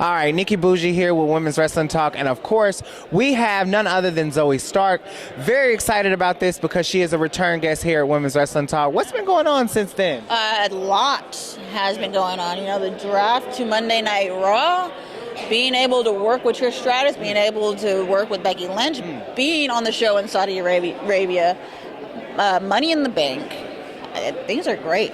All right, Nikki Bougie here with Women's Wrestling Talk, and of course, we have none other than Zoey Stark. Very excited about this because she is a return guest here at Women's Wrestling Talk. What's been going on since then? A lot has been going on. You know, the draft to Monday Night Raw, being able to work with Trish Stratus, being able to work with Becky Lynch, being on the show in Saudi Arabia, Money in the Bank. Things are great.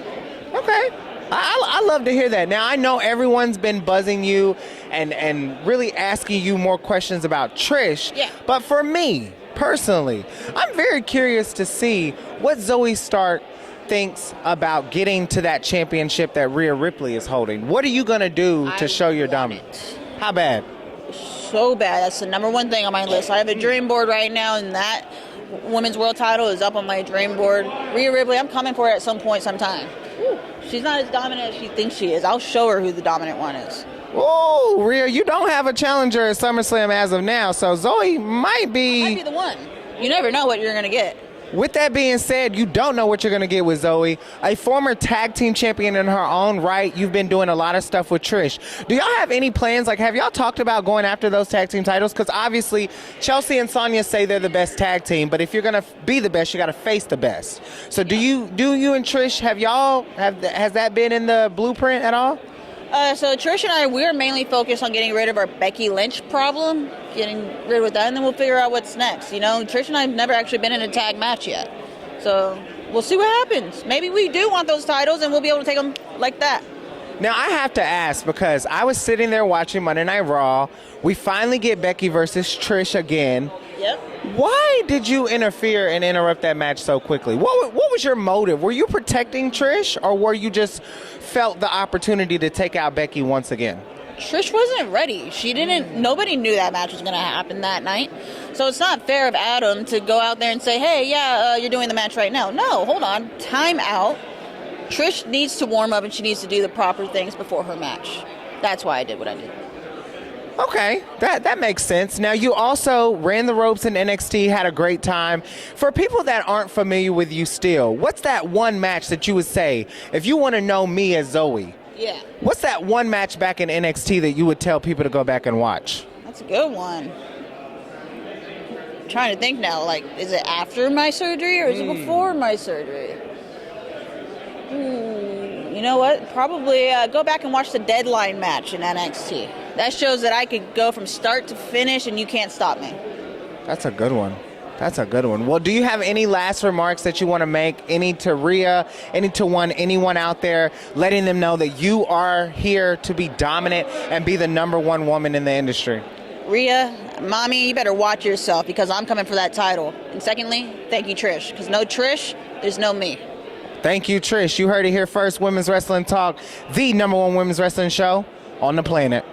Okay. I love to hear that. Now, I know everyone's been buzzing you and really asking you more questions about Trish. Yeah. But for me, personally, I'm very curious to see what Zoey Stark thinks about getting to that championship that Rhea Ripley is holding. What are you going to do to show your dominance? How bad? So bad. That's the number one thing on my list. I have a dream board right now, and that women's world title is up on my dream board. Rhea Ripley, I'm coming for her at some point, sometime. She's not as dominant as she thinks she is. I'll show her who the dominant one is. Oh, Rhea, you don't have a challenger at SummerSlam as of now, so Zoey might be the one. You never know what you're going to get. With that being said, you don't know what you're going to get with Zoey. A former tag team champion in her own right, you've been doing a lot of stuff with Trish. Do y'all have any plans? Like, have y'all talked about going after those tag team titles? Because obviously, Chelsea and Sonya say they're the best tag team, but if you're going to be the best, you got to face the best. So do you and Trish, has that been in the blueprint at all? So Trish and I, we're mainly focused on getting rid of our Becky Lynch problem, getting rid of that, and then we'll figure out what's next. You know, Trish and I have never actually been in a tag match yet. So we'll see what happens. Maybe we do want those titles, and we'll be able to take them like that. Now, I have to ask, because I was sitting there watching Monday Night Raw. We finally get Becky versus Trish again. Yep. Why did you interfere and interrupt that match so quickly? What was your motive? Were you protecting Trish, or were you just felt the opportunity to take out Becky once again? Trish wasn't ready. Nobody knew that match was going to happen that night. So it's not fair of Adam to go out there and say, hey, you're doing the match right now. No, hold on. Time out. Trish needs to warm up, and she needs to do the proper things before her match. That's why I did what I did. Okay, that makes sense. Now, you also ran the ropes in NXT, had a great time. For people that aren't familiar with you still, what's that one match that you would say, if you want to know me as Zoey, yeah, what's that one match back in NXT that you would tell people to go back and watch? That's a good one. I'm trying to think now, like, is it after my surgery or is it before my surgery? You know what? Probably go back and watch the Deadline match in NXT. That shows that I could go from start to finish and you can't stop me. That's a good one. Well, do you have any last remarks that you want to make? Any to Rhea, anyone out there, letting them know that you are here to be dominant and be the number one woman in the industry? Rhea, mommy, you better watch yourself because I'm coming for that title. And secondly, thank you, Trish, because no Trish, there's no me. Thank you, Trish. You heard it here first. Women's Wrestling Talk, the number one women's wrestling show on the planet.